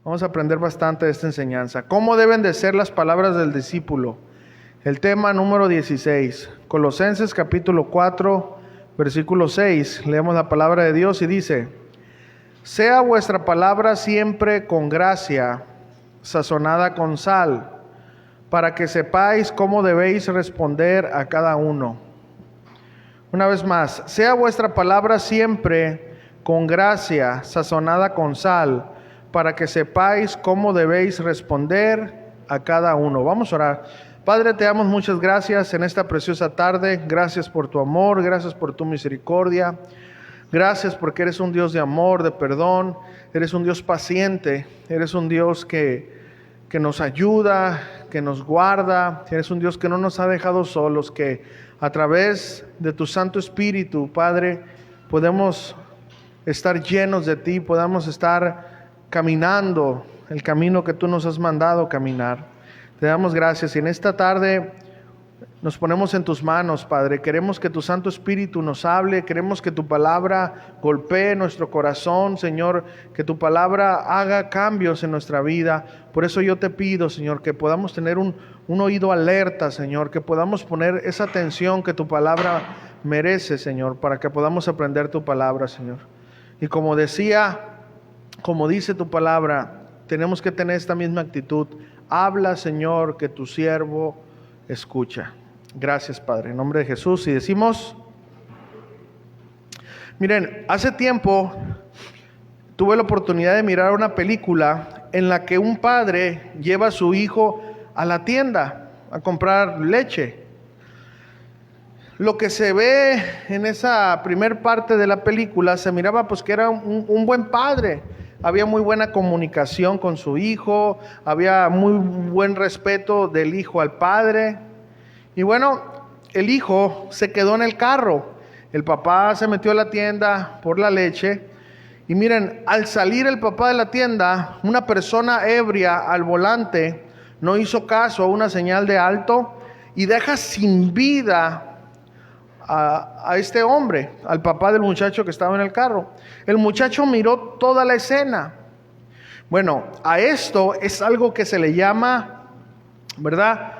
Vamos a aprender bastante de esta enseñanza. ¿Cómo deben de ser las palabras del discípulo? El tema número 16. Colosenses capítulo 4, versículo 6. Leemos la palabra de Dios y dice: sea vuestra palabra siempre con gracia, sazonada con sal, para que sepáis cómo debéis responder a cada uno. Una vez más, sea vuestra palabra siempre con gracia, sazonada con sal, para que sepáis cómo debéis responder a cada uno. Vamos a orar. Padre, te damos muchas gracias en esta preciosa tarde. Gracias por tu amor, gracias por tu misericordia. Gracias porque eres un Dios de amor, de perdón. Eres un Dios paciente. Eres un Dios que nos ayuda, que nos guarda. Eres un Dios que no nos ha dejado solos, que a través de tu Santo Espíritu, Padre, podemos estar llenos de ti, podamos estar caminando el camino que tú nos has mandado caminar. Te damos gracias y en esta tarde nos ponemos en tus manos, Padre. Queremos que tu Santo Espíritu nos hable, queremos que tu palabra golpee nuestro corazón, Señor, que tu palabra haga cambios en nuestra vida. Por eso yo te pido, Señor, que podamos tener un oído alerta, Señor, que podamos poner esa atención que tu palabra merece, Señor, para que podamos aprender tu palabra, Señor. Y como dice tu palabra, tenemos que tener esta misma actitud. Habla, Señor, que tu siervo escucha. Gracias, Padre, en nombre de Jesús. Y decimos, miren, hace tiempo tuve la oportunidad de mirar una película en la que un padre lleva a su hijo a la tienda a comprar leche. Lo que se ve en esa primer parte de la película, se miraba pues que era un buen padre. Había muy buena comunicación con su hijo, había muy buen respeto del hijo al padre. Y bueno, el hijo se quedó en el carro. El papá se metió a la tienda por la leche. Y miren, al salir el papá de la tienda, una persona ebria al volante no hizo caso a una señal de alto y deja sin vida a este hombre, al papá del muchacho que estaba en el carro. El muchacho miró toda la escena. Bueno, a esto es algo que se le llama, ¿verdad?,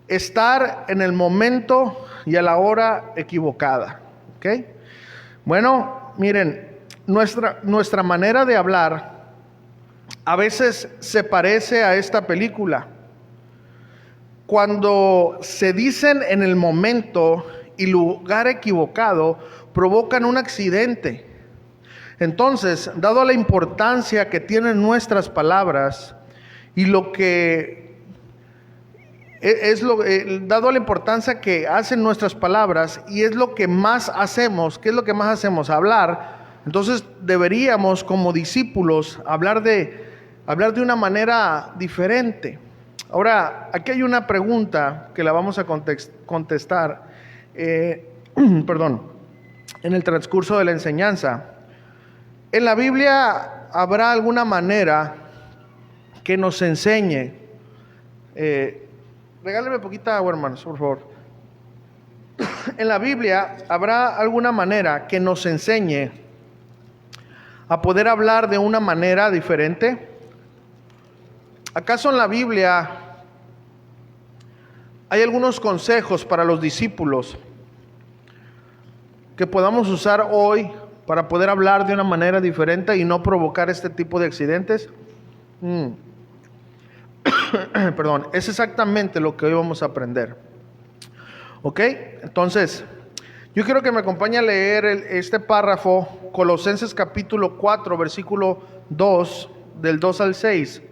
estar en el momento y a la hora equivocada. ¿Ok? Bueno, miren, nuestra manera de hablar a veces se parece a esta película. Cuando se dicen en el momento y lugar equivocado, provocan un accidente. Entonces, dado la importancia que tienen nuestras palabras y dado la importancia que hacen nuestras palabras y es lo que más hacemos, ¿qué es lo que más hacemos? Hablar. Entonces deberíamos como discípulos hablar de una manera diferente. Ahora, aquí hay una pregunta que la vamos a contestar en el transcurso de la enseñanza. En la Biblia habrá alguna manera que nos enseñe. Regáleme poquita agua, hermanos, por favor. En la Biblia habrá alguna manera que nos enseñe a poder hablar de una manera diferente. ¿Acaso en la Biblia hay algunos consejos para los discípulos que podamos usar hoy para poder hablar de una manera diferente y no provocar este tipo de accidentes? Es exactamente lo que hoy vamos a aprender. ¿Ok? Entonces, yo quiero que me acompañe a leer este párrafo, Colosenses capítulo 4, versículo 2, del 2 al 6.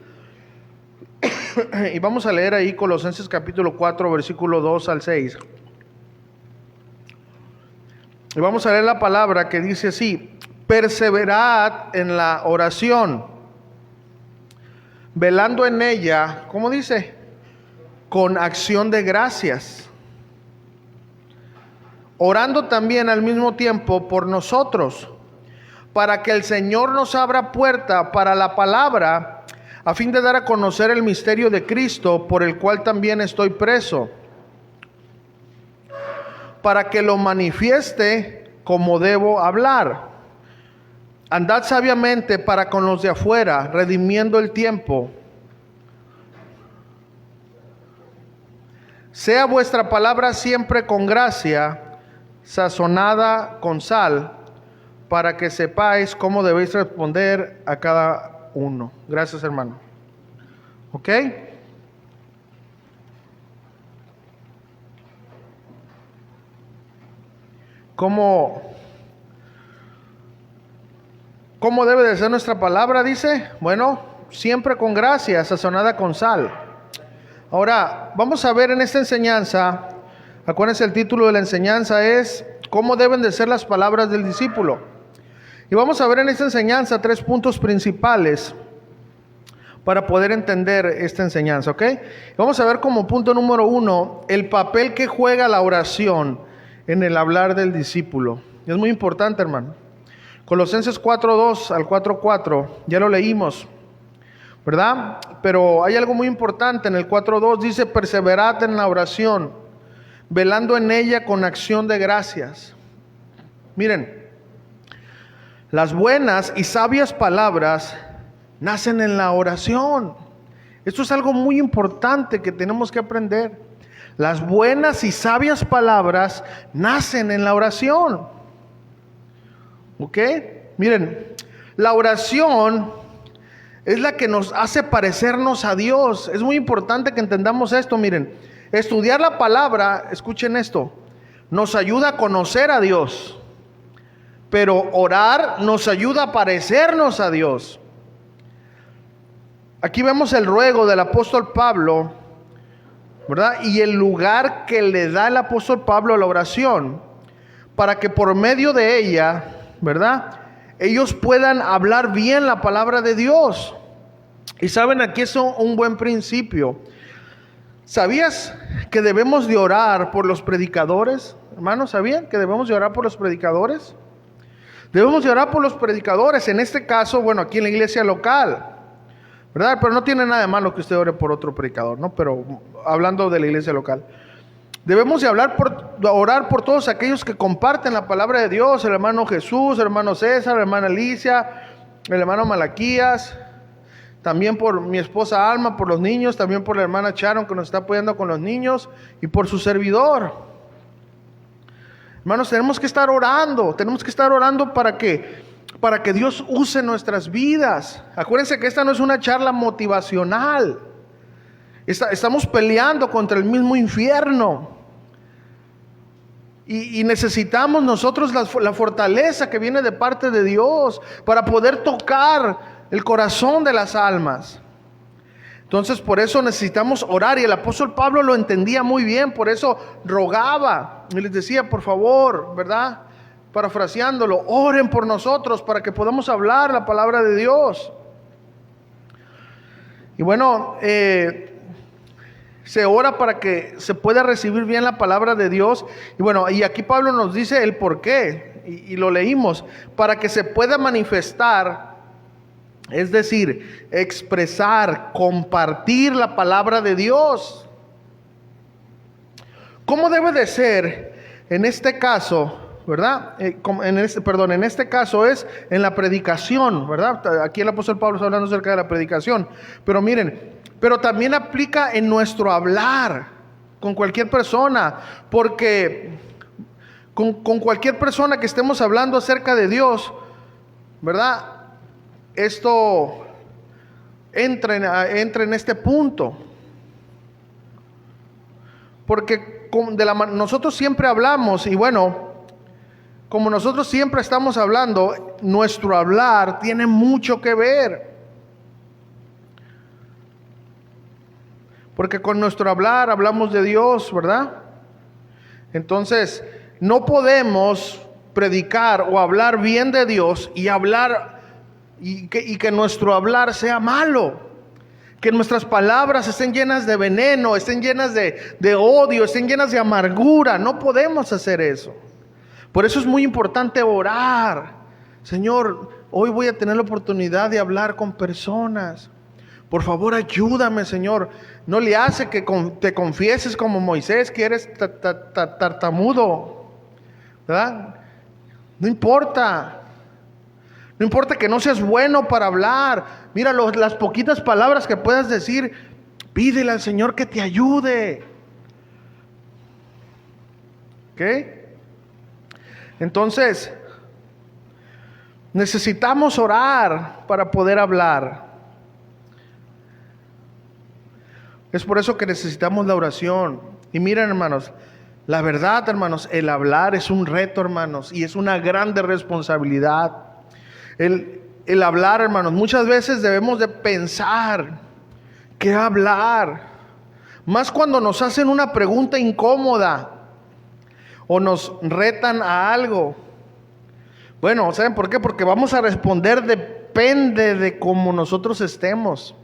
Y vamos a leer ahí Colosenses capítulo 4, versículo 2 al 6. Y vamos a leer la palabra que dice así: perseverad en la oración, velando en ella, ¿cómo dice? Con acción de gracias, orando también al mismo tiempo por nosotros, para que el Señor nos abra puerta para la palabra, a fin de dar a conocer el misterio de Cristo, por el cual también estoy preso, para que lo manifieste como debo hablar. Andad sabiamente para con los de afuera, redimiendo el tiempo. Sea vuestra palabra siempre con gracia, sazonada con sal, para que sepáis cómo debéis responder a cada uno. Gracias, hermano. ¿Ok? ¿Cómo debe de ser nuestra palabra? Dice, bueno, siempre con gracia, sazonada con sal. Ahora, vamos a ver en esta enseñanza, acuérdense, el título de la enseñanza es ¿cómo deben de ser las palabras del discípulo? Y vamos a ver en esta enseñanza 3 puntos principales para poder entender esta enseñanza, ¿ok? Vamos a ver como punto número 1, el papel que juega la oración en el hablar del discípulo. Es muy importante, hermano. Colosenses 4:2 al 4:4, ya lo leímos, ¿verdad? Pero hay algo muy importante en el 4:2, dice, perseverad en la oración, velando en ella con acción de gracias. Miren, las buenas y sabias palabras nacen en la oración. Esto es algo muy importante que tenemos que aprender. Las buenas y sabias palabras nacen en la oración. ¿Ok? Miren, la oración es la que nos hace parecernos a Dios. Es muy importante que entendamos esto. Miren, estudiar la palabra, escuchen esto, nos ayuda a conocer a Dios. Pero orar nos ayuda a parecernos a Dios. Aquí vemos el ruego del apóstol Pablo, ¿verdad? Y el lugar que le da el apóstol Pablo a la oración, para que por medio de ella, ¿verdad?, ellos puedan hablar bien la palabra de Dios. Y saben, aquí es un buen principio. ¿Sabías que debemos de orar por los predicadores? Hermanos, ¿sabían que debemos de orar por los predicadores? Debemos de orar por los predicadores, en este caso, bueno, aquí en la iglesia local, ¿verdad? Pero no tiene nada de malo que usted ore por otro predicador, ¿no? Pero hablando de la iglesia local, debemos de orar por todos aquellos que comparten la palabra de Dios, el hermano Jesús, el hermano César, la hermana Alicia, el hermano Malaquías, también por mi esposa Alma, por los niños, también por la hermana Sharon que nos está apoyando con los niños y por su servidor. Hermanos, tenemos que estar orando para que Dios use nuestras vidas. Acuérdense que esta no es una charla motivacional. Estamos peleando contra el mismo infierno. Y necesitamos nosotros la fortaleza que viene de parte de Dios para poder tocar el corazón de las almas. Entonces, por eso necesitamos orar, y el apóstol Pablo lo entendía muy bien, por eso rogaba y les decía, por favor, ¿verdad?, parafraseándolo, oren por nosotros para que podamos hablar la palabra de Dios. Y bueno, se ora para que se pueda recibir bien la palabra de Dios. Y bueno, y aquí Pablo nos dice el por qué, y lo leímos, para que se pueda manifestar. Es decir, expresar, compartir la palabra de Dios. ¿Cómo debe de ser en este caso, verdad? En este caso es en la predicación, ¿verdad? Aquí el apóstol Pablo está hablando acerca de la predicación. Pero miren, pero también aplica en nuestro hablar con cualquier persona, porque con cualquier persona que estemos hablando acerca de Dios, ¿verdad?, esto entra en este punto, porque nosotros siempre hablamos, y bueno, como nosotros siempre estamos hablando, nuestro hablar tiene mucho que ver, porque con nuestro hablar hablamos de Dios, ¿verdad? Entonces, no podemos predicar o hablar bien de Dios y que nuestro hablar sea malo, que nuestras palabras estén llenas de veneno, estén llenas de odio, estén llenas de amargura. No podemos hacer eso. Por eso es muy importante orar. Señor, hoy voy a tener la oportunidad de hablar con personas. Por favor, ayúdame, Señor. No le hace que te confieses como Moisés, que eres tartamudo, ¿verdad? No importa. No importa que no seas bueno para hablar. Mira, las poquitas palabras que puedas decir, pídele al Señor que te ayude. ¿Ok? Entonces, necesitamos orar para poder hablar. Es por eso que necesitamos la oración. Y miren, hermanos, la verdad, hermanos, el hablar es un reto, hermanos, y es una grande responsabilidad. El hablar, hermanos, muchas veces debemos de pensar qué hablar. Más cuando nos hacen una pregunta incómoda o nos retan a algo. Bueno, ¿saben por qué? Porque vamos a responder depende de cómo nosotros estemos.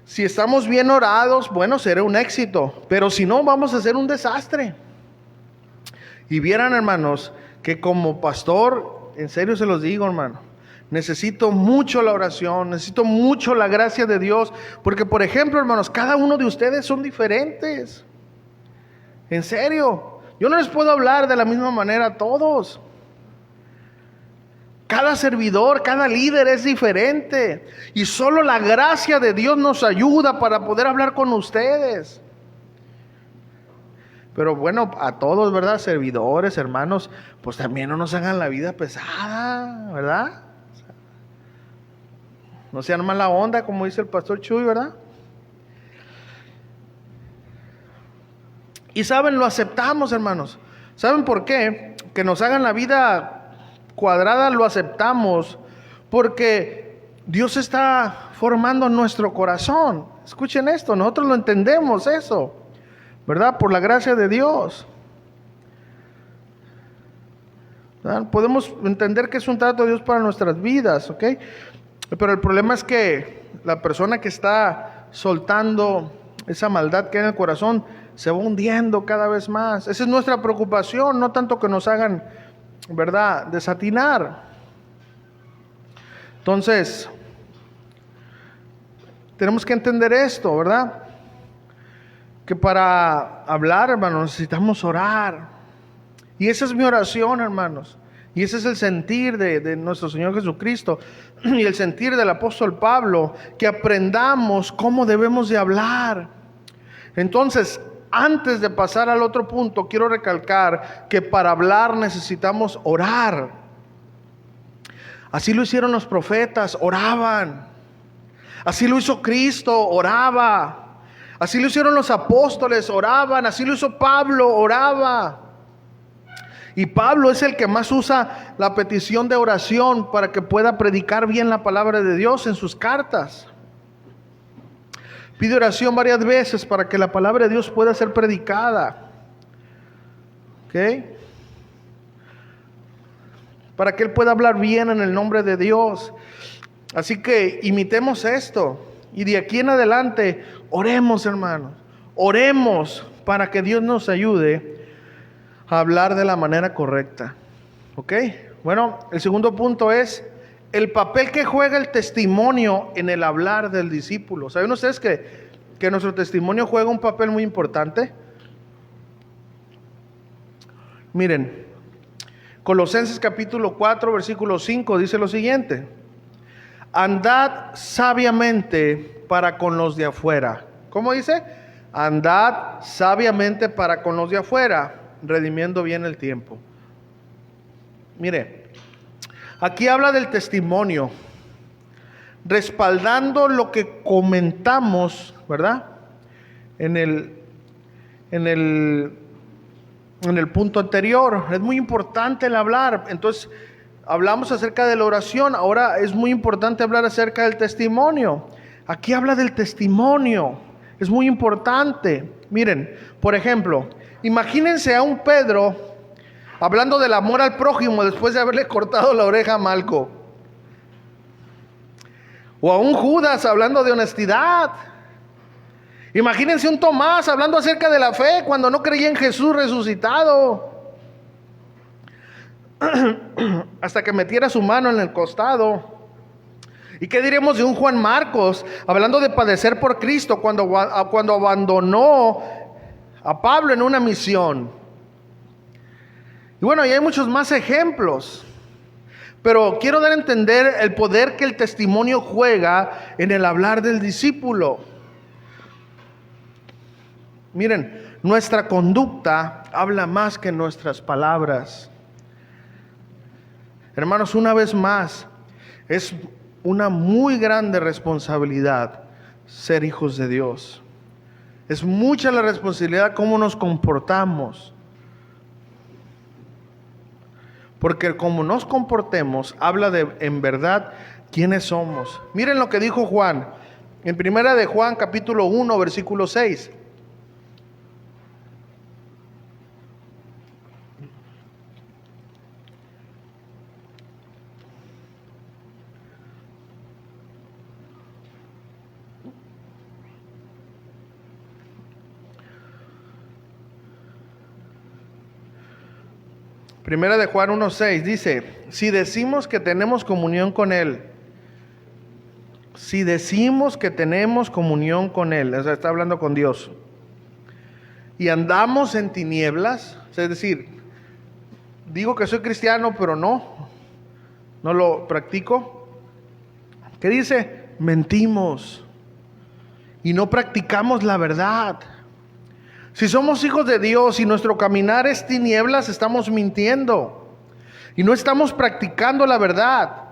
Si estamos bien orados, bueno, será un éxito. Pero si no, vamos a hacer un desastre. Y vieran, hermanos, que como pastor, en serio se los digo, hermano, necesito mucho la oración, necesito mucho la gracia de Dios. Porque, por ejemplo, hermanos, cada uno de ustedes son diferentes. En serio, yo no les puedo hablar de la misma manera a todos. Cada servidor, cada líder es diferente. Y solo la gracia de Dios nos ayuda para poder hablar con ustedes. Pero bueno, a todos, ¿verdad? Servidores, hermanos, pues también no nos hagan la vida pesada, ¿verdad? No sean mala onda, como dice el pastor Chuy, ¿verdad? Y saben, lo aceptamos, hermanos. ¿Saben por qué? Que nos hagan la vida cuadrada, lo aceptamos porque Dios está formando nuestro corazón. Escuchen esto, nosotros lo entendemos eso, ¿verdad? Por la gracia de Dios, ¿verdad? Podemos entender que es un trato de Dios para nuestras vidas, ¿ok? Pero el problema es que la persona que está soltando esa maldad que hay en el corazón se va hundiendo cada vez más. Esa es nuestra preocupación, no tanto que nos hagan, ¿verdad?, desatinar. Entonces, tenemos que entender esto, ¿verdad? Que para hablar, hermanos, necesitamos orar. Y esa es mi oración, hermanos. Y ese es el sentir de nuestro Señor Jesucristo y el sentir del apóstol Pablo, que aprendamos cómo debemos de hablar. Entonces, antes de pasar al otro punto, quiero recalcar que para hablar necesitamos orar. Así lo hicieron los profetas, oraban. Así lo hizo Cristo, oraba. Así lo hicieron los apóstoles, oraban. Así lo hizo Pablo, oraba. Y Pablo es el que más usa la petición de oración para que pueda predicar bien la palabra de Dios en sus cartas. Pide oración varias veces para que la palabra de Dios pueda ser predicada. ¿Ok? Para que Él pueda hablar bien en el nombre de Dios. Así que imitemos esto. Y de aquí en adelante, oremos, hermanos. Oremos para que Dios nos ayude a hablar de la manera correcta. ¿Ok? Bueno, el segundo punto es el papel que juega el testimonio en el hablar del discípulo. ¿Saben ustedes que nuestro testimonio juega un papel muy importante? Miren, Colosenses capítulo 4, versículo 5 dice lo siguiente: andad sabiamente para con los de afuera. ¿Cómo dice? Andad sabiamente para con los de afuera, redimiendo bien el tiempo. Mire, aquí habla del testimonio, respaldando lo que comentamos, ¿verdad? En el punto anterior. Es muy importante el hablar. Entonces, hablamos acerca de la oración. Ahora es muy importante hablar acerca del testimonio. Aquí habla del testimonio. Es muy importante. Miren, por ejemplo, imagínense a un Pedro hablando del amor al prójimo después de haberle cortado la oreja a Malco. O a un Judas hablando de honestidad. Imagínense un Tomás hablando acerca de la fe cuando no creía en Jesús resucitado. Hasta que metiera su mano en el costado. ¿Y qué diremos de un Juan Marcos hablando de padecer por Cristo cuando abandonó a Pablo en una misión? Y bueno, y hay muchos más ejemplos. Pero quiero dar a entender el poder que el testimonio juega en el hablar del discípulo. Miren, nuestra conducta habla más que nuestras palabras. Hermanos, una vez más, es una muy grande responsabilidad ser hijos de Dios. Es mucha la responsabilidad cómo nos comportamos. Porque como nos comportemos, habla de en verdad quiénes somos. Miren lo que dijo Juan, en primera de Juan capítulo 1, versículo 6. Primera de Juan 1:6 dice: si decimos que tenemos comunión con Él, si decimos que tenemos comunión con Él, o sea, está hablando con Dios, y andamos en tinieblas, es decir, digo que soy cristiano, pero no lo practico. ¿Qué dice? Mentimos y no practicamos la verdad. Si somos hijos de Dios y nuestro caminar es tinieblas, estamos mintiendo y no estamos practicando la verdad.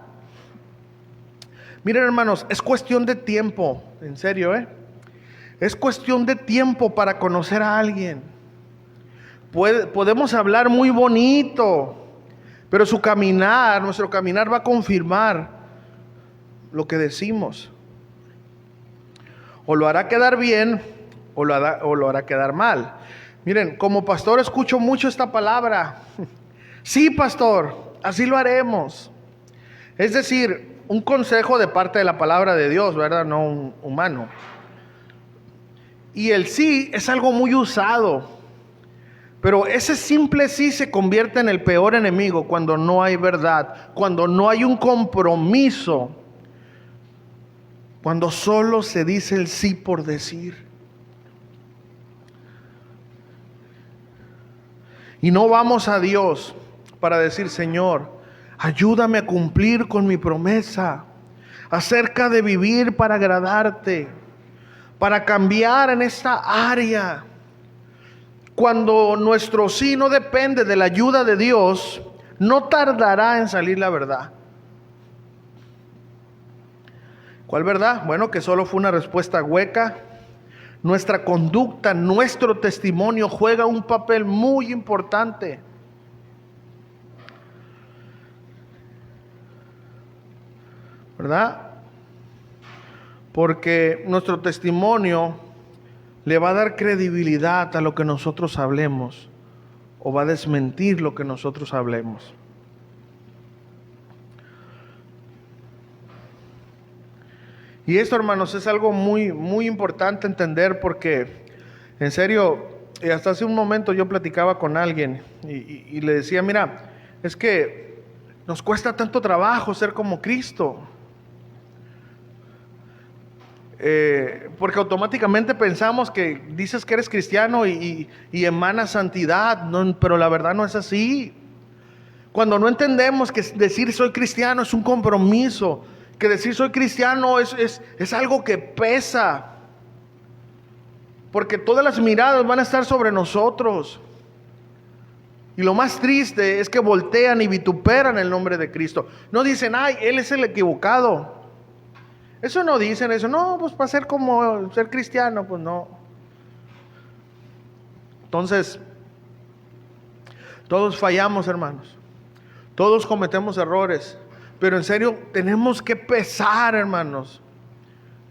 Miren, hermanos, es cuestión de tiempo, en serio, es cuestión de tiempo para conocer a alguien. Podemos hablar muy bonito, pero nuestro caminar va a confirmar lo que decimos. O lo hará quedar bien, o lo hará quedar mal. Miren, como pastor escucho mucho esta palabra. Sí, pastor, así lo haremos. Es decir, un consejo de parte de la palabra de Dios, ¿verdad? No un humano. Y el sí es algo muy usado. Pero ese simple sí se convierte en el peor enemigo cuando no hay verdad, cuando no hay un compromiso, cuando solo se dice el sí por decir. Y no vamos a Dios para decir: Señor, ayúdame a cumplir con mi promesa acerca de vivir para agradarte, para cambiar en esta área. Cuando nuestro sí no depende de la ayuda de Dios, no tardará en salir la verdad. ¿Cuál verdad? Bueno, que solo fue una respuesta hueca. Nuestra conducta, nuestro testimonio juega un papel muy importante. ¿Verdad? Porque nuestro testimonio le va a dar credibilidad a lo que nosotros hablemos, o va a desmentir lo que nosotros hablemos. Y esto, hermanos, es algo muy, muy importante entender, porque en serio, hasta hace un momento yo platicaba con alguien y le decía: mira, es que nos cuesta tanto trabajo ser como Cristo. Porque automáticamente pensamos que dices que eres cristiano y emanas santidad, no, pero la verdad no es así. Cuando no entendemos que decir soy cristiano es un compromiso, que decir soy cristiano es algo que pesa, porque todas las miradas van a estar sobre nosotros. Y lo más triste es que voltean y vituperan el nombre de Cristo. No dicen: ay, Él es el equivocado. Eso no dicen, eso. No, pues para ser cristiano, pues no. Entonces, todos fallamos, hermanos. Todos cometemos errores. Pero en serio, tenemos que pesar, hermanos,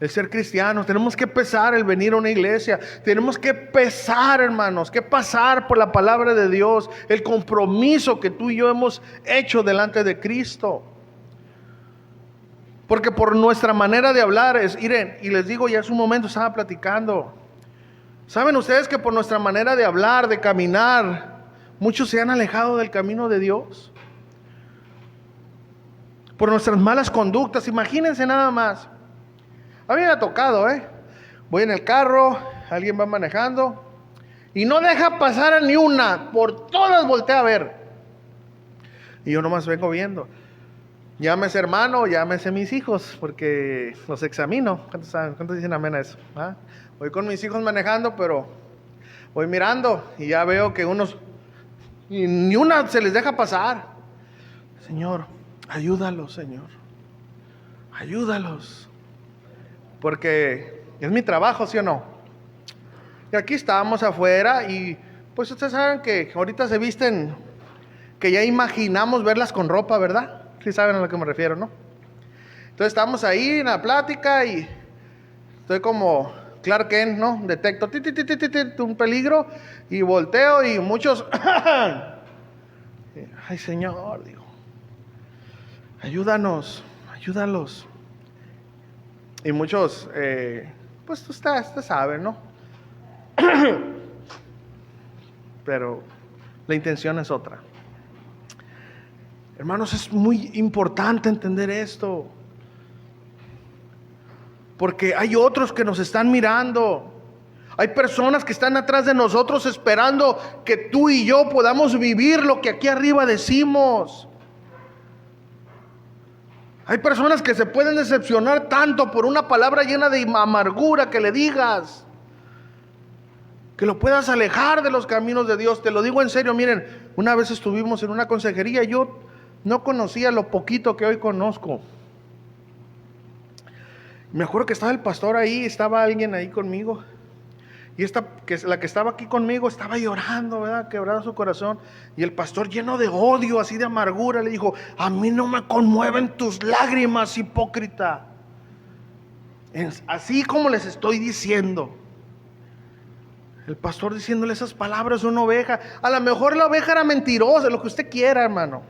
el ser cristianos. Tenemos que pesar el venir a una iglesia. Tenemos que pesar, hermanos, que pasar por la palabra de Dios, el compromiso que tú y yo hemos hecho delante de Cristo. Porque por nuestra manera de hablar miren, y les digo, ya hace un momento estaba platicando. ¿Saben ustedes que por nuestra manera de hablar, de caminar, muchos se han alejado del camino de Dios? Por nuestras malas conductas. Imagínense nada más. A mí me ha tocado, voy en el carro, alguien va manejando y no deja pasar a ni una, por todas voltea a ver. Y yo nomás vengo viendo. Llámese hermano, llámese mis hijos, porque los examino. ¿Cuántos dicen amén a eso? ¿Ah? Voy con mis hijos manejando, pero voy mirando y ya veo que unos, y ni una se les deja pasar. Señor, ayúdalos, Señor. Ayúdalos. Porque es mi trabajo, ¿sí o no? Y aquí estábamos afuera y pues ustedes saben que ahorita se visten, que ya imaginamos verlas con ropa, ¿verdad? Sí saben a lo que me refiero, ¿no? Entonces estamos ahí en la plática y estoy como Clark Kent, ¿no? Detecto un peligro y volteo y muchos... Ay, Señor, digo, ayúdanos, ayúdalos. Y muchos, pues usted sabe, ¿no? Pero la intención es otra. Hermanos, es muy importante entender esto, porque hay otros que nos están mirando. Hay personas que están atrás de nosotros esperando que tú y yo podamos vivir lo que aquí arriba decimos. Hay personas que se pueden decepcionar tanto por una palabra llena de amargura que le digas, que lo puedas alejar de los caminos de Dios. Te lo digo en serio, miren, una vez estuvimos en una consejería, yo no conocía lo poquito que hoy conozco. Me acuerdo que estaba el pastor ahí, estaba alguien ahí conmigo. Y la que estaba aquí conmigo estaba llorando, ¿verdad? Quebrado su corazón. Y el pastor, lleno de odio, así de amargura, le dijo: a mí no me conmueven tus lágrimas, hipócrita. Así como les estoy diciendo. El pastor diciéndole esas palabras a una oveja. A lo mejor la oveja era mentirosa, lo que usted quiera, hermano.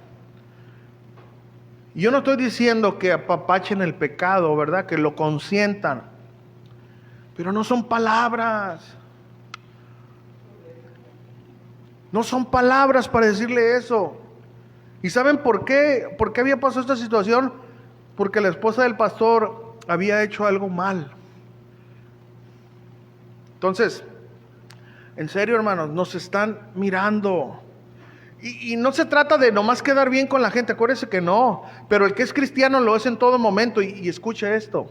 Yo no estoy diciendo que apapachen el pecado, ¿verdad? Que lo consientan. Pero no son palabras. No son palabras para decirle eso. ¿Y saben por qué? ¿Por qué había pasado esta situación? Porque la esposa del pastor había hecho algo mal. Entonces, en serio, hermanos, nos están mirando. Y no se trata de nomás quedar bien con la gente, acuérdese que no. Pero el que es cristiano lo es en todo momento. Y escuche esto.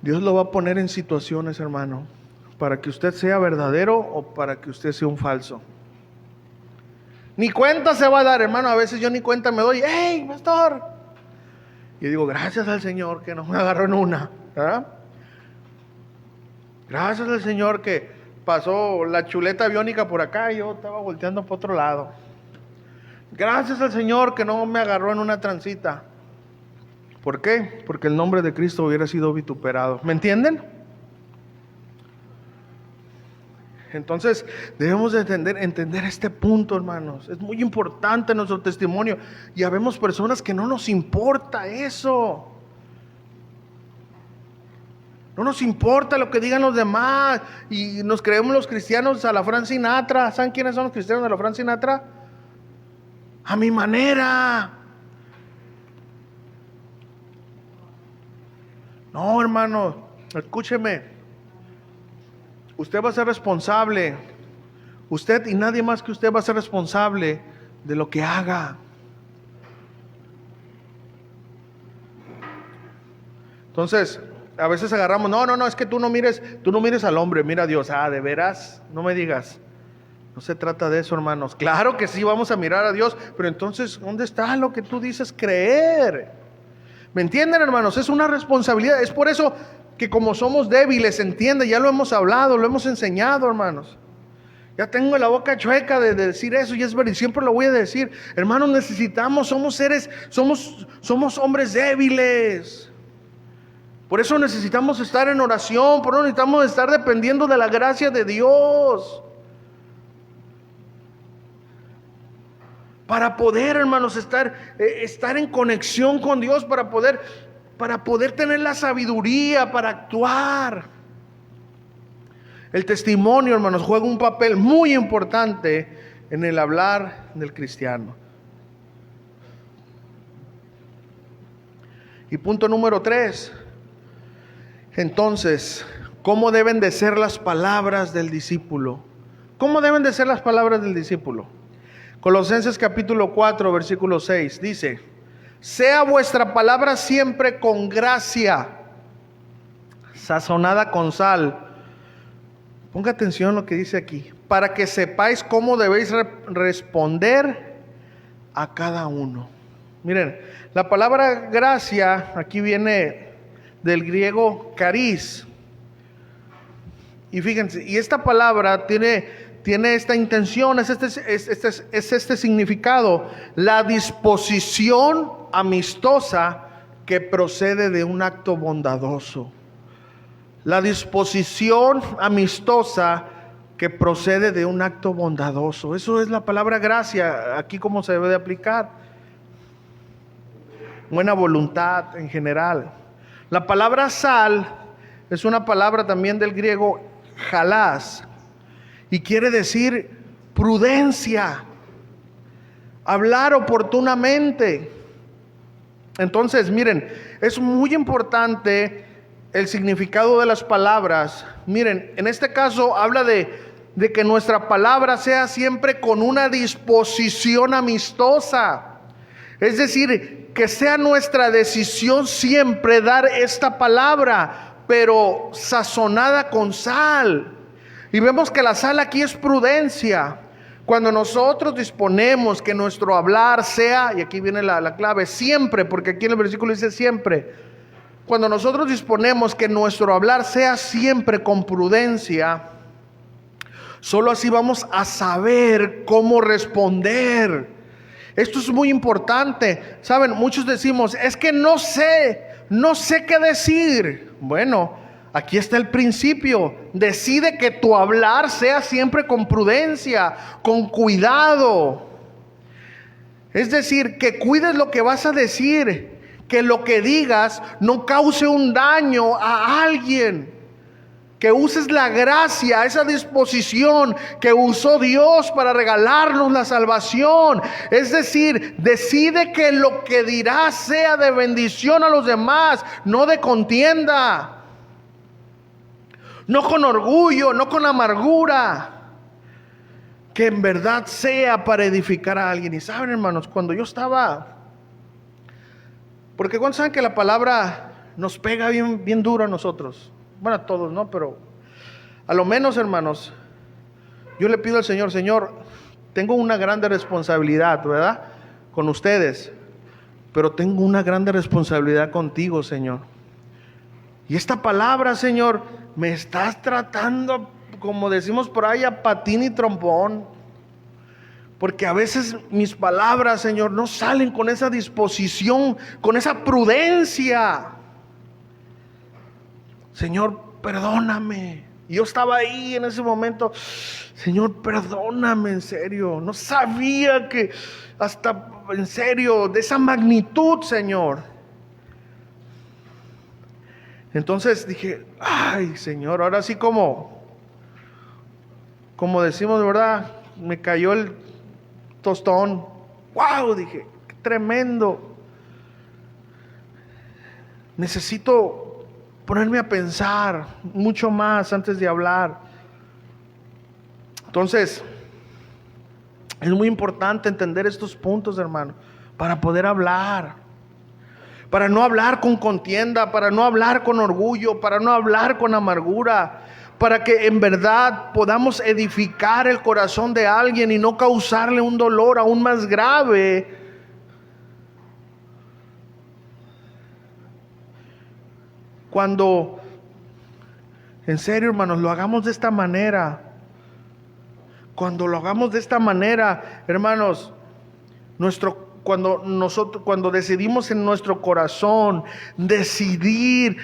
Dios lo va a poner en situaciones, hermano, para que usted sea verdadero o para que usted sea un falso. Ni cuenta se va a dar, hermano. A veces yo ni cuenta me doy. ¡Hey, pastor! Y digo, gracias al Señor que no me agarró en una, ¿verdad? Gracias al Señor que pasó la chuleta aviónica por acá y yo estaba volteando por otro lado. Gracias al Señor que no me agarró en una transita. ¿Por qué? Porque el nombre de Cristo hubiera sido vituperado. ¿Me entienden? Entonces debemos de entender este punto, hermanos. Es muy importante nuestro testimonio. Y habemos personas que no nos importa eso. No nos importa lo que digan los demás. Y nos creemos los cristianos a la Frank Sinatra. ¿Saben quiénes son los cristianos de la Frank Sinatra? A mi manera. No, hermano, escúcheme. Usted va a ser responsable. Usted y nadie más que usted va a ser responsable de lo que haga. Entonces, a veces agarramos, no, es que tú no mires al hombre, mira a Dios. Ah, ¿de veras? No me digas. No se trata de eso, hermanos. Claro que sí, vamos a mirar a Dios, pero entonces, ¿dónde está lo que tú dices creer? ¿Me entienden, hermanos? Es una responsabilidad. Es por eso que como somos débiles, ¿entiende? Ya lo hemos hablado, lo hemos enseñado, hermanos. Ya tengo la boca chueca de decir eso y es verdad, y siempre lo voy a decir. Hermanos, necesitamos, somos hombres débiles. Por eso necesitamos estar en oración, por eso necesitamos estar dependiendo de la gracia de Dios. Para poder, hermanos, estar en conexión con Dios, para poder tener la sabiduría para actuar. El testimonio, hermanos, juega un papel muy importante en el hablar del cristiano. Y punto número 3. Entonces, ¿cómo deben de ser las palabras del discípulo? ¿Cómo deben de ser las palabras del discípulo? Colosenses capítulo 4, versículo 6 dice: sea vuestra palabra siempre con gracia, sazonada con sal. Ponga atención a lo que dice aquí. Para que sepáis cómo debéis responder a cada uno. Miren, la palabra gracia aquí viene del griego charis. Y fíjense, y esta palabra tiene esta intención, es este significado: la disposición amistosa que procede de un acto bondadoso. La disposición amistosa que procede de un acto bondadoso. Eso es la palabra gracia, aquí como se debe de aplicar. Buena voluntad en general. La palabra sal es una palabra también del griego jalás, y quiere decir prudencia, hablar oportunamente. Entonces, miren, es muy importante el significado de las palabras. Miren, en este caso habla de que nuestra palabra sea siempre con una disposición amistosa. Es decir, que sea nuestra decisión siempre dar esta palabra, pero sazonada con sal. Y vemos que la sal aquí es prudencia. Cuando nosotros disponemos que nuestro hablar sea, y aquí viene la clave, siempre, porque aquí en el versículo dice siempre. Cuando nosotros disponemos que nuestro hablar sea siempre con prudencia, solo así vamos a saber cómo responder. Esto es muy importante. Saben, muchos decimos, es que no sé qué decir. Bueno, aquí está el principio. Decide que tu hablar sea siempre con prudencia, con cuidado. Es decir, que cuides lo que vas a decir, que lo que digas no cause un daño a alguien. Que uses la gracia, esa disposición que usó Dios para regalarnos la salvación. Es decir, decide que lo que dirás sea de bendición a los demás, no de contienda. No con orgullo, no con amargura. Que en verdad sea para edificar a alguien. Y saben, hermanos, cuando yo estaba... Porque cuando saben que la palabra nos pega bien duro a nosotros. Bueno, a todos, ¿no? Pero a lo menos, hermanos, yo le pido al Señor, Señor, tengo una grande responsabilidad, ¿verdad? Con ustedes. Pero tengo una grande responsabilidad contigo, Señor. Y esta palabra, Señor, me estás tratando, como decimos por ahí, a patín y trompón. Porque a veces mis palabras, Señor, no salen con esa disposición, con esa prudencia. Señor, perdóname. Y yo estaba ahí en ese momento. Señor, perdóname, en serio. No sabía que hasta, en serio, de esa magnitud, Señor. Entonces dije, ay, Señor, ahora sí como decimos, ¿verdad? Me cayó el tostón. ¡Wow! Dije, qué tremendo. Necesito ponerme a pensar mucho más antes de hablar. Entonces, es muy importante entender estos puntos, hermano, para poder hablar. Para no hablar con contienda, para no hablar con orgullo, para no hablar con amargura. Para que en verdad podamos edificar el corazón de alguien y no causarle un dolor aún más grave. Cuando, en serio, hermanos, lo hagamos de esta manera. Cuando lo hagamos de esta manera, hermanos, cuando decidimos en nuestro corazón decidimos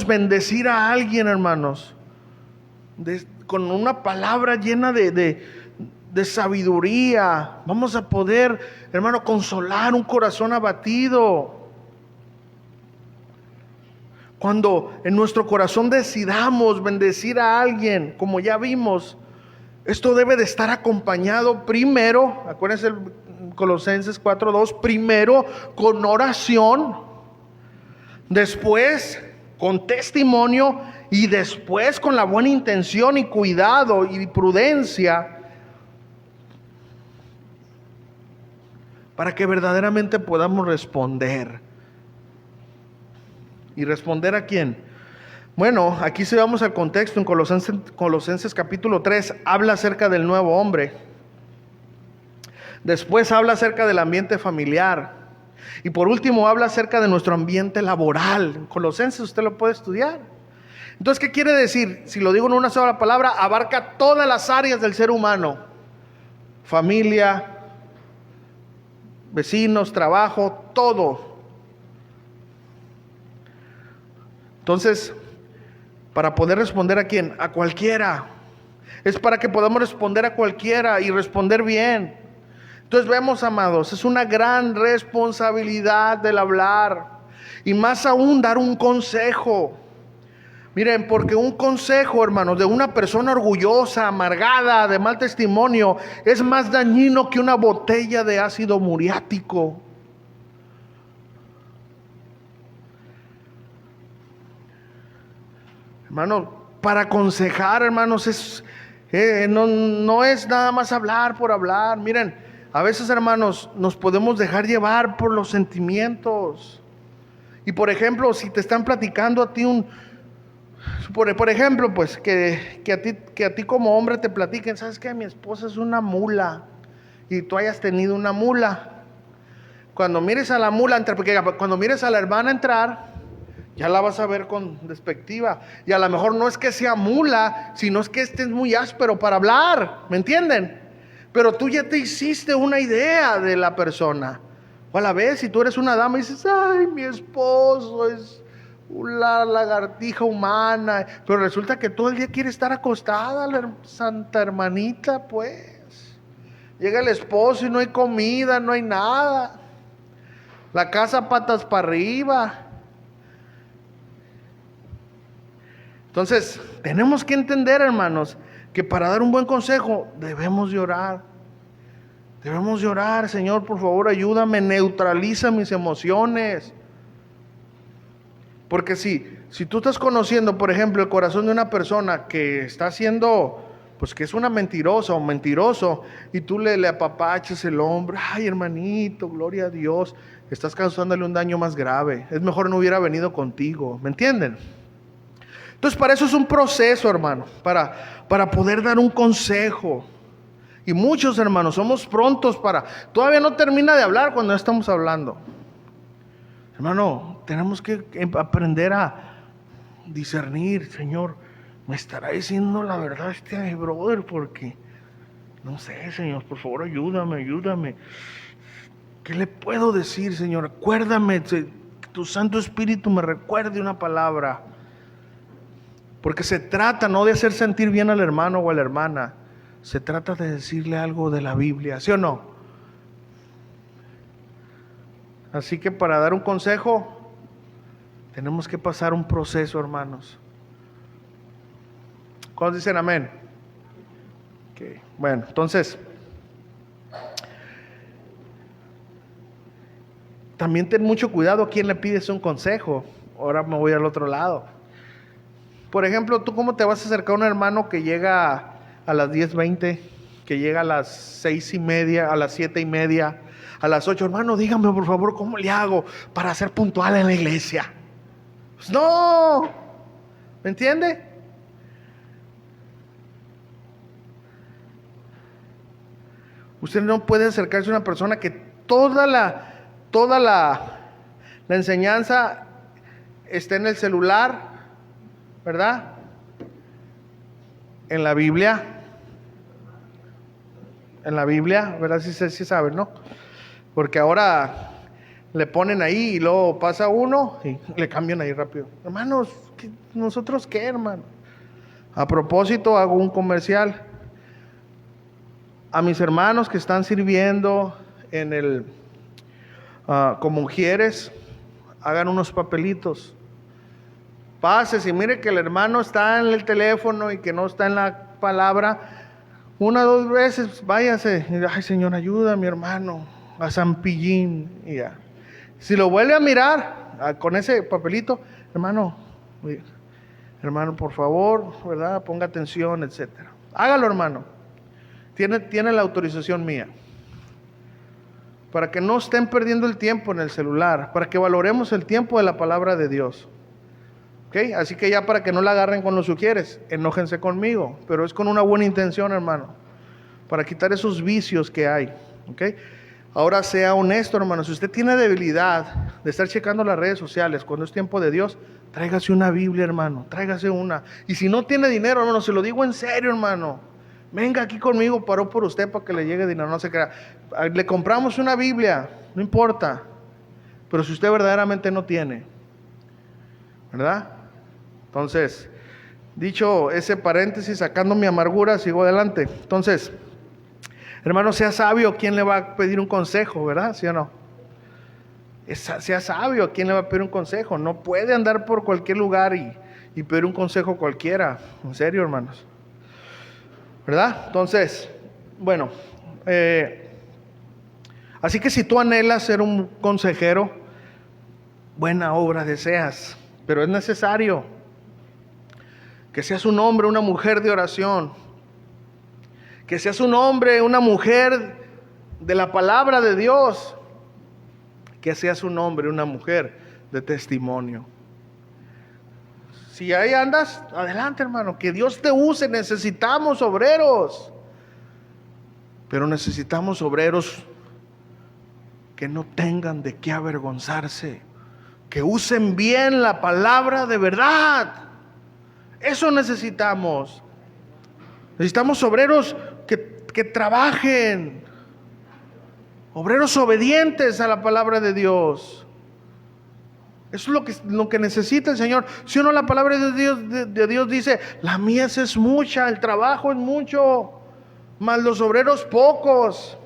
bendecir a alguien, hermanos, con una palabra llena de sabiduría, vamos a poder, hermano, consolar un corazón abatido. Cuando en nuestro corazón decidamos bendecir a alguien, como ya vimos, esto debe de estar acompañado primero, acuérdense el Colosenses 4:2, primero con oración, después con testimonio y después con la buena intención y cuidado y prudencia para que verdaderamente podamos responder. ¿Y responder a quién? Bueno, aquí si vamos al contexto, en Colosenses capítulo 3, habla acerca del nuevo hombre. Después habla acerca del ambiente familiar. Y por último habla acerca de nuestro ambiente laboral. En Colosenses usted lo puede estudiar. Entonces, ¿qué quiere decir? Si lo digo en una sola palabra, abarca todas las áreas del ser humano. Familia, vecinos, trabajo, todo. Entonces, para poder responder a quién, a cualquiera. Es para que podamos responder a cualquiera y responder bien. Entonces vemos, amados, es una gran responsabilidad el hablar. Y más aún dar un consejo. Miren, porque un consejo, hermanos, de una persona orgullosa, amargada, de mal testimonio, es más dañino que una botella de ácido muriático. Hermanos, para aconsejar, hermanos, no es nada más hablar por hablar. Miren, a veces, hermanos, nos podemos dejar llevar por los sentimientos. Y por ejemplo, si te están platicando a ti por ejemplo, pues que a ti como hombre te platiquen, ¿sabes qué? Mi esposa es una mula y tú hayas tenido una mula. Cuando mires a la mula, porque cuando mires a la hermana entrar, ya la vas a ver con despectiva. Y a lo mejor no es que sea mula, sino es que es muy áspero para hablar, ¿me entienden? Pero tú ya te hiciste una idea de la persona. O a la vez, si tú eres una dama y dices, ay, mi esposo es una lagartija humana, pero resulta que todo el día quiere estar acostada, la santa hermanita, pues. Llega el esposo y no hay comida, no hay nada. La casa patas para arriba. Entonces, tenemos que entender, hermanos, que para dar un buen consejo debemos llorar. Debemos llorar, Señor, por favor, ayúdame, neutraliza mis emociones. Porque si tú estás conociendo, por ejemplo, el corazón de una persona que está haciendo, pues que es una mentirosa o mentiroso, y tú le apapachas el hombro, ay hermanito, gloria a Dios, estás causándole un daño más grave. Es mejor no hubiera venido contigo, ¿me entienden? Entonces para eso es un proceso, hermano, para poder dar un consejo. Y muchos, hermanos, somos prontos todavía no termina de hablar cuando ya estamos hablando. Hermano, tenemos que aprender a discernir, Señor, ¿me estará diciendo la verdad este brother? Porque, no sé, Señor, por favor, ayúdame. ¿Qué le puedo decir, Señor? Acuérdame, que tu Santo Espíritu me recuerde una palabra. Porque se trata no de hacer sentir bien al hermano o a la hermana, se trata de decirle algo de la Biblia, ¿sí o no? Así que para dar un consejo, tenemos que pasar un proceso, hermanos. ¿Cuántos dicen amén? Okay. Bueno, entonces, también ten mucho cuidado a quién le pides un consejo. Ahora me voy al otro lado. Por ejemplo, ¿tú cómo te vas a acercar a un hermano que llega a las 10:20, que llega a las 6:30, a las 7:30, a las 8? Hermano, dígame por favor, ¿cómo le hago para ser puntual en la iglesia? Pues no, ¿me entiende? Usted no puede acercarse a una persona que toda la enseñanza está en el celular, ¿verdad? En la Biblia, ¿verdad? Sí saben, ¿no? Porque ahora le ponen ahí y luego pasa uno y le cambian ahí rápido. Hermanos, ¿nosotros qué, hermano? A propósito, hago un comercial. A mis hermanos que están sirviendo en como mujeres, hagan unos papelitos. Pases y mire que el hermano está en el teléfono y que no está en la palabra. 1 o 2 veces, váyase. Y, ay, Señor, ayuda a mi hermano, a San Pillín. Y ya. Si lo vuelve a mirar con ese papelito, hermano, por favor, ¿verdad? Ponga atención, etcétera. Hágalo, hermano. Tiene la autorización mía. para que no estén perdiendo el tiempo en el celular, para que valoremos el tiempo de la palabra de Dios. ¿Ok? Así que ya para que no la agarren con los sugieres, enójense conmigo, pero es con una buena intención, hermano, para quitar esos vicios que hay. ¿Ok? Ahora sea honesto, hermano, si usted tiene debilidad de estar checando las redes sociales cuando es tiempo de Dios, tráigase una Biblia, hermano, tráigase una. Y si no tiene dinero, hermano, se lo digo en serio, hermano, venga aquí conmigo, paró por usted para que le llegue dinero, no se crea. Le compramos una Biblia, no importa, pero si usted verdaderamente no tiene, ¿verdad? Entonces, dicho ese paréntesis, sacando mi amargura, sigo adelante. Entonces, hermano, sea sabio, ¿quién le va a pedir un consejo, verdad? ¿Sí o no? Sea sabio, ¿quién le va a pedir un consejo? No puede andar por cualquier lugar y pedir un consejo cualquiera. En serio, hermanos, ¿verdad? Entonces, bueno, así que si tú anhelas ser un consejero, buena obra deseas, pero es necesario que seas un hombre, una mujer de oración, que seas un hombre, una mujer de la palabra de Dios, que seas un hombre, una mujer de testimonio. Si ahí andas, adelante, hermano, que Dios te use. Necesitamos obreros, pero necesitamos obreros que no tengan de qué avergonzarse, que usen bien la palabra de verdad. Eso necesitamos. Necesitamos obreros que trabajen, obreros obedientes a la palabra de Dios. Eso es lo que necesita el Señor. Si uno, la palabra de Dios dice, la mies es mucha, el trabajo es mucho, mas los obreros pocos.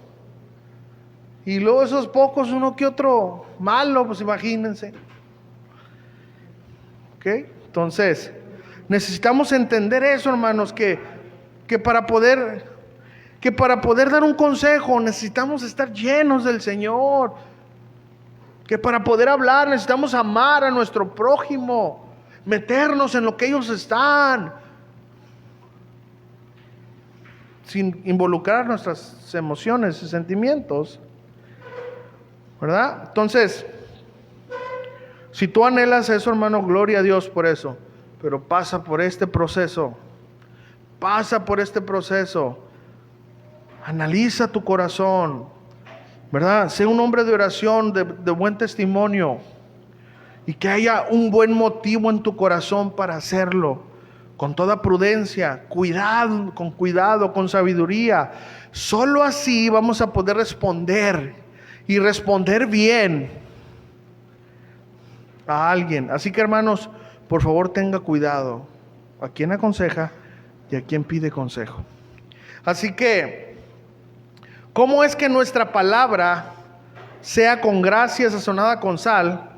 Y luego esos pocos, uno que otro malo, pues imagínense. ¿Ok? Entonces, necesitamos entender eso, hermanos, que para poder dar un consejo necesitamos estar llenos del Señor. Que para poder hablar necesitamos amar a nuestro prójimo, meternos en lo que ellos están, sin involucrar nuestras emociones y sentimientos, ¿verdad? Entonces, si tú anhelas eso, hermano, gloria a Dios por eso, pero pasa por este proceso, analiza tu corazón, ¿verdad? Sé un hombre de oración, de buen testimonio, y que haya un buen motivo en tu corazón para hacerlo, con toda prudencia, con cuidado, con sabiduría. Solo así vamos a poder responder, y responder bien a alguien. Así que, hermanos, por favor tenga cuidado a quien aconseja y a quien pide consejo. Así que, ¿cómo es que nuestra palabra sea con gracia, sazonada con sal?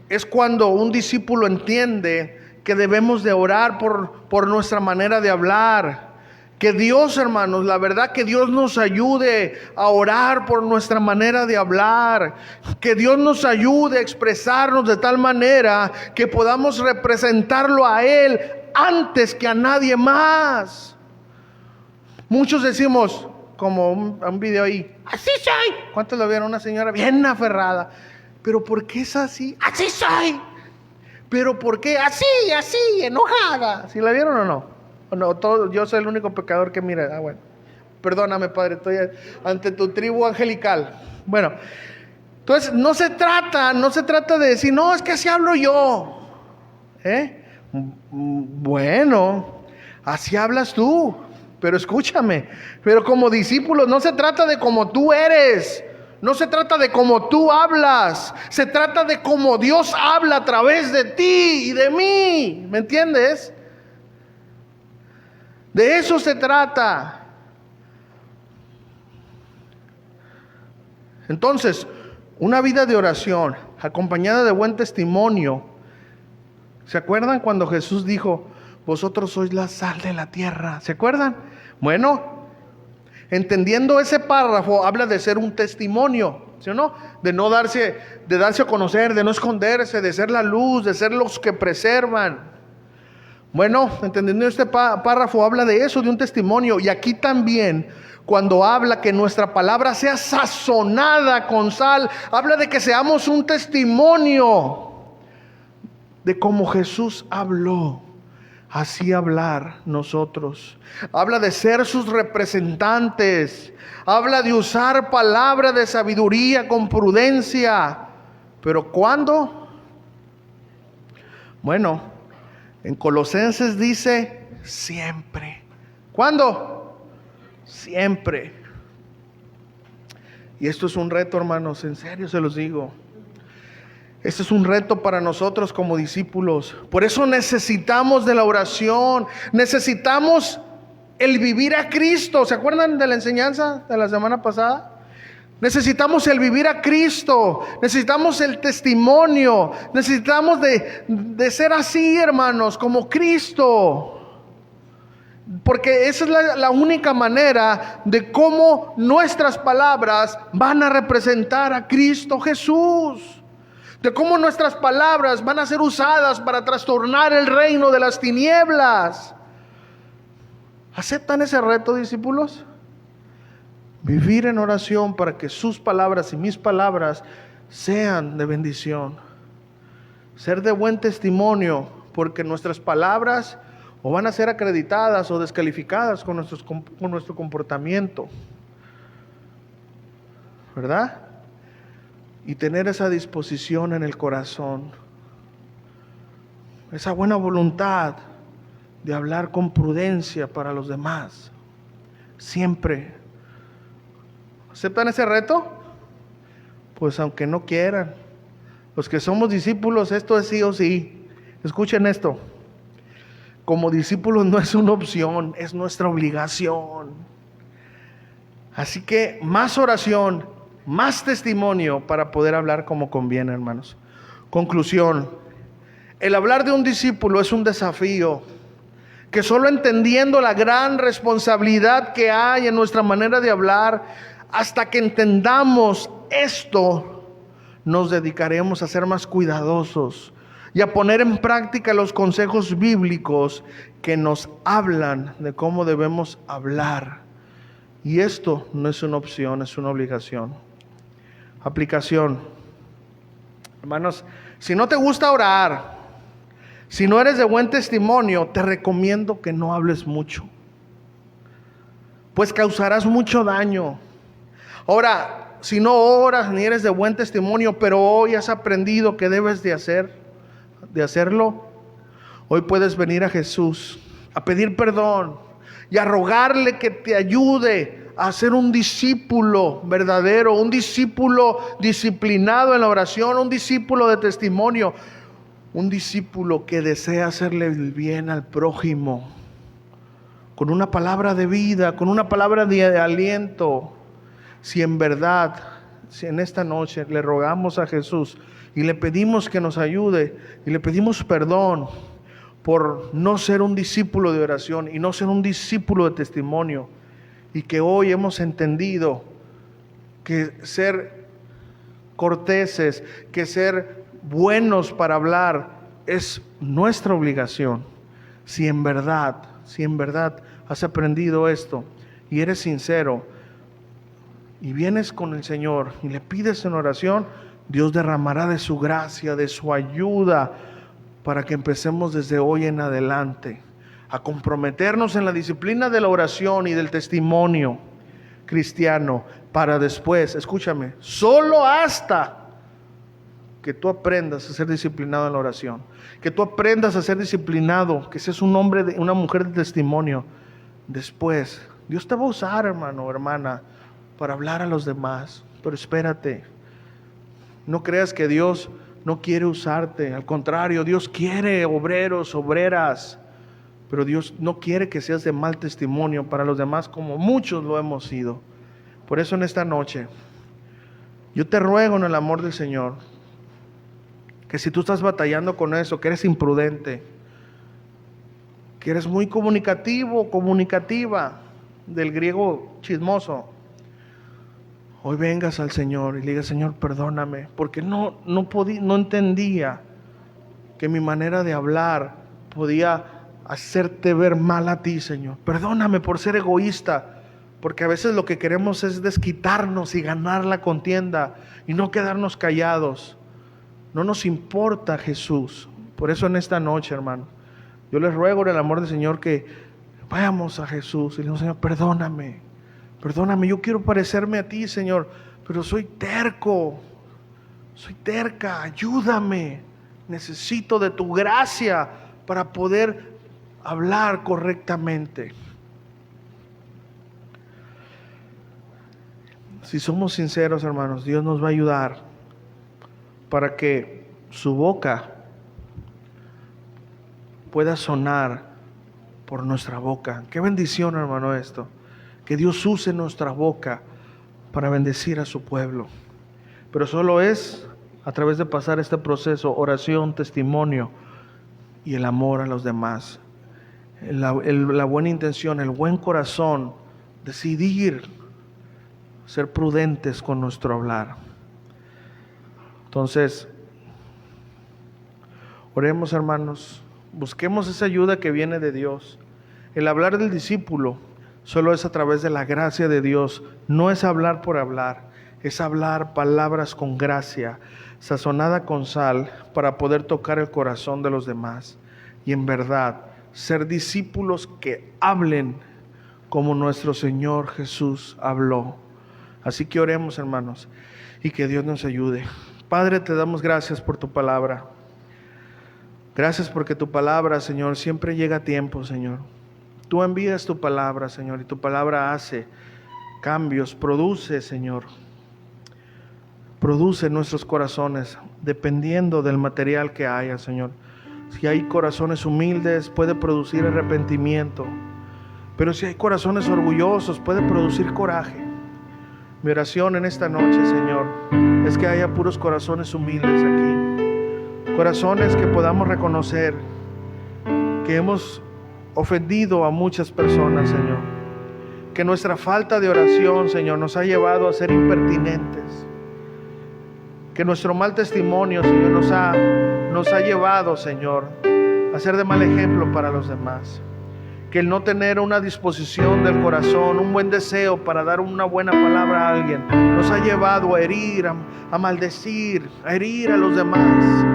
Es cuando un discípulo entiende que debemos de orar por nuestra manera de hablar. Que Dios, hermanos, la verdad, que Dios nos ayude a orar por nuestra manera de hablar. Que Dios nos ayude a expresarnos de tal manera que podamos representarlo a Él antes que a nadie más. Muchos decimos, como un video ahí, así soy. ¿Cuántos lo vieron? Una señora bien aferrada. ¿Pero por qué es así? Así soy. ¿Pero por qué? Así, enojada. ¿Sí la vieron o no? ¿O no? Yo soy el único pecador que mira. Bueno, perdóname, Padre, estoy ante tu tribu angelical. Bueno, entonces no se trata de decir, no, es que así hablo yo. Bueno, así hablas tú. Pero escúchame, pero como discípulos no se trata de cómo tú eres, no se trata de cómo tú hablas, se trata de cómo Dios habla a través de ti y de mí, ¿me entiendes? De eso se trata. Entonces, una vida de oración acompañada de buen testimonio. ¿Se acuerdan cuando Jesús dijo, vosotros sois la sal de la tierra? ¿Se acuerdan? Bueno, entendiendo ese párrafo, habla de ser un testimonio, ¿sí o no? De darse a conocer, de no esconderse, de ser la luz, de ser los que preservan. Bueno, entendiendo este párrafo, habla de eso, de un testimonio. Y aquí también, cuando habla que nuestra palabra sea sazonada con sal, habla de que seamos un testimonio de cómo Jesús habló. Así hablar nosotros. Habla de ser sus representantes. Habla de usar palabra de sabiduría con prudencia. ¿Pero cuándo? Bueno, en Colosenses dice siempre. ¿Cuándo? Siempre. Y esto es un reto, hermanos, en serio se los digo. Este es un reto para nosotros como discípulos. Por eso necesitamos de la oración. Necesitamos el vivir a Cristo. ¿Se acuerdan de la enseñanza de la semana pasada? Necesitamos el vivir a Cristo. Necesitamos el testimonio. Necesitamos de ser así, hermanos, como Cristo. Porque esa es la única manera de cómo nuestras palabras van a representar a Cristo Jesús. De cómo nuestras palabras van a ser usadas para trastornar el reino de las tinieblas. ¿Aceptan ese reto, discípulos? Vivir en oración para que sus palabras y mis palabras sean de bendición. Ser de buen testimonio, porque nuestras palabras o van a ser acreditadas o descalificadas con nuestro comportamiento. ¿Verdad? Y tener esa disposición en el corazón, esa buena voluntad de hablar con prudencia para los demás, siempre. ¿Aceptan ese reto? Pues aunque no quieran. Los que somos discípulos, esto es sí o sí. Escuchen esto. Como discípulos no es una opción, es nuestra obligación. Así que más oración, más testimonio para poder hablar como conviene, hermanos. Conclusión. El hablar de un discípulo es un desafío que solo entendiendo la gran responsabilidad que hay en nuestra manera de hablar, hasta que entendamos esto, nos dedicaremos a ser más cuidadosos y a poner en práctica los consejos bíblicos que nos hablan de cómo debemos hablar. Y esto no es una opción, es una obligación. Aplicación. Hermanos, si no te gusta orar, si no eres de buen testimonio, te recomiendo que no hables mucho, pues causarás mucho daño. Ahora, si no oras ni eres de buen testimonio, pero hoy has aprendido que debes de hacerlo, hoy puedes venir a Jesús a pedir perdón y a rogarle que te ayude a ser un discípulo verdadero, un discípulo disciplinado en la oración, un discípulo de testimonio, un discípulo que desea hacerle el bien al prójimo, con una palabra de vida, con una palabra de aliento. Si en verdad, si en esta noche le rogamos a Jesús y le pedimos que nos ayude y le pedimos perdón por no ser un discípulo de oración y no ser un discípulo de testimonio, y que hoy hemos entendido que ser corteses, que ser buenos para hablar es nuestra obligación. Si en verdad has aprendido esto y eres sincero y vienes con el Señor y le pides en oración, Dios derramará de su gracia, de su ayuda, para que empecemos desde hoy en adelante a comprometernos en la disciplina de la oración y del testimonio cristiano, para después, escúchame, solo hasta que tú aprendas a ser disciplinado en la oración, que tú aprendas a ser disciplinado, que seas un hombre, una mujer de testimonio, después Dios te va a usar, hermano o hermana, para hablar a los demás. Pero espérate, no creas que Dios no quiere usarte, al contrario, Dios quiere obreros, obreras, pero Dios no quiere que seas de mal testimonio para los demás, como muchos lo hemos sido. Por eso en esta noche, yo te ruego en el amor del Señor, que si tú estás batallando con eso, que eres imprudente, que eres muy comunicativo, comunicativa, del griego chismoso, hoy vengas al Señor y le digas: Señor, perdóname, porque no entendía que mi manera de hablar podía hacerte ver mal a ti, Señor. Perdóname por ser egoísta, porque a veces lo que queremos es desquitarnos y ganar la contienda y no quedarnos callados. No nos importa Jesús. Por eso en esta noche, hermano, yo les ruego en el amor del Señor que vayamos a Jesús y le digo: Señor, perdóname, yo quiero parecerme a ti, Señor, pero soy terco, soy terca, ayúdame, necesito de tu gracia para poder hablar correctamente. Si somos sinceros, hermanos, Dios nos va a ayudar para que su boca pueda sonar por nuestra boca. Qué bendición, hermano, esto. Que Dios use nuestra boca para bendecir a su pueblo. Pero solo es a través de pasar este proceso: oración, testimonio y el amor a los demás. La buena intención, el buen corazón, decidir ser prudentes con nuestro hablar. Entonces, oremos, hermanos, busquemos esa ayuda que viene de Dios. El hablar del discípulo solo es a través de la gracia de Dios, no es hablar por hablar, es hablar palabras con gracia, sazonada con sal, para poder tocar el corazón de los demás. Y en verdad, ser discípulos que hablen como nuestro Señor Jesús habló. Así que oremos, hermanos, y que Dios nos ayude. Padre, te damos gracias por tu palabra. Gracias porque tu palabra, Señor, siempre llega a tiempo, Señor. Tú envías tu palabra, Señor, y tu palabra hace cambios, produce, Señor. Produce en nuestros corazones, dependiendo del material que haya, Señor. Si hay corazones humildes, puede producir arrepentimiento. Pero si hay corazones orgullosos, puede producir coraje. Mi oración en esta noche, Señor, es que haya puros corazones humildes aquí. Corazones que podamos reconocer que hemos ofendido a muchas personas, Señor. Que nuestra falta de oración, Señor, nos ha llevado a ser impertinentes. Que nuestro mal testimonio, Señor, nos ha llevado, Señor, a ser de mal ejemplo para los demás. Que el no tener una disposición del corazón, un buen deseo para dar una buena palabra a alguien, nos ha llevado a herir, a maldecir, a herir a los demás.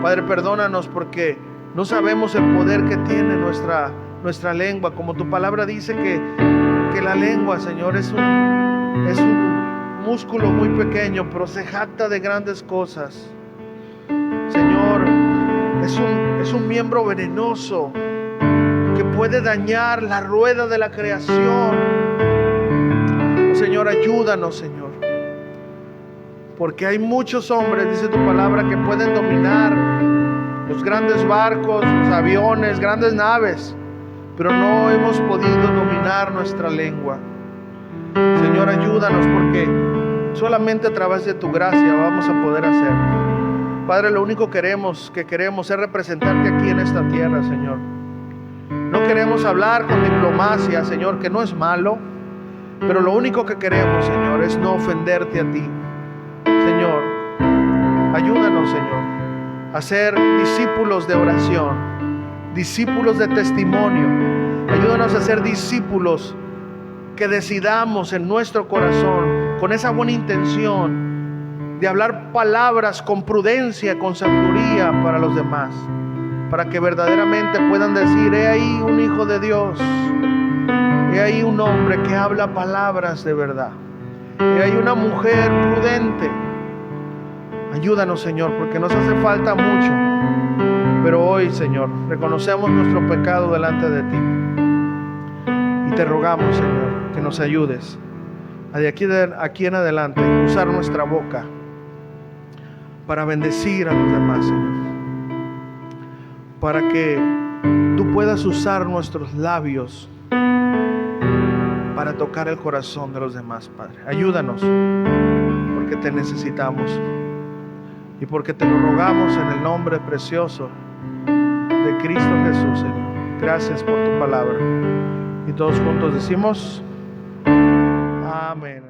Padre, perdónanos porque no sabemos el poder que tiene nuestra lengua. Como tu palabra dice que la lengua, Señor, es un músculo muy pequeño, pero se jacta de grandes cosas. Señor, es un miembro venenoso que puede dañar la rueda de la creación. Señor, ayúdanos, Señor, porque hay muchos hombres, dice tu palabra, que pueden dominar los grandes barcos, los aviones, grandes naves, pero no hemos podido dominar nuestra lengua. Señor, ayúdanos, porque solamente a través de tu gracia vamos a poder hacerlo. Padre, lo único que queremos es representarte aquí en esta tierra, Señor. No queremos hablar con diplomacia, Señor, que no es malo, pero lo único que queremos, Señor, es no ofenderte a ti. Señor, ayúdanos, Señor, a ser discípulos de oración, discípulos de testimonio. Ayúdanos a ser discípulos que decidamos en nuestro corazón, con esa buena intención de hablar palabras con prudencia, con sabiduría para los demás, para que verdaderamente puedan decir: he ahí un hijo de Dios, he ahí un hombre que habla palabras de verdad, he ahí una mujer prudente. Ayúdanos, Señor, porque nos hace falta mucho, pero hoy, Señor, reconocemos nuestro pecado delante de ti y te rogamos, Señor, que nos ayudes a de aquí en adelante usar nuestra boca para bendecir a los demás, Señor, para que tú puedas usar nuestros labios para tocar el corazón de los demás, Padre. Ayúdanos, porque te necesitamos y porque te lo rogamos en el nombre precioso de Cristo Jesús, Señor. Gracias por tu palabra. Y todos juntos decimos: amén.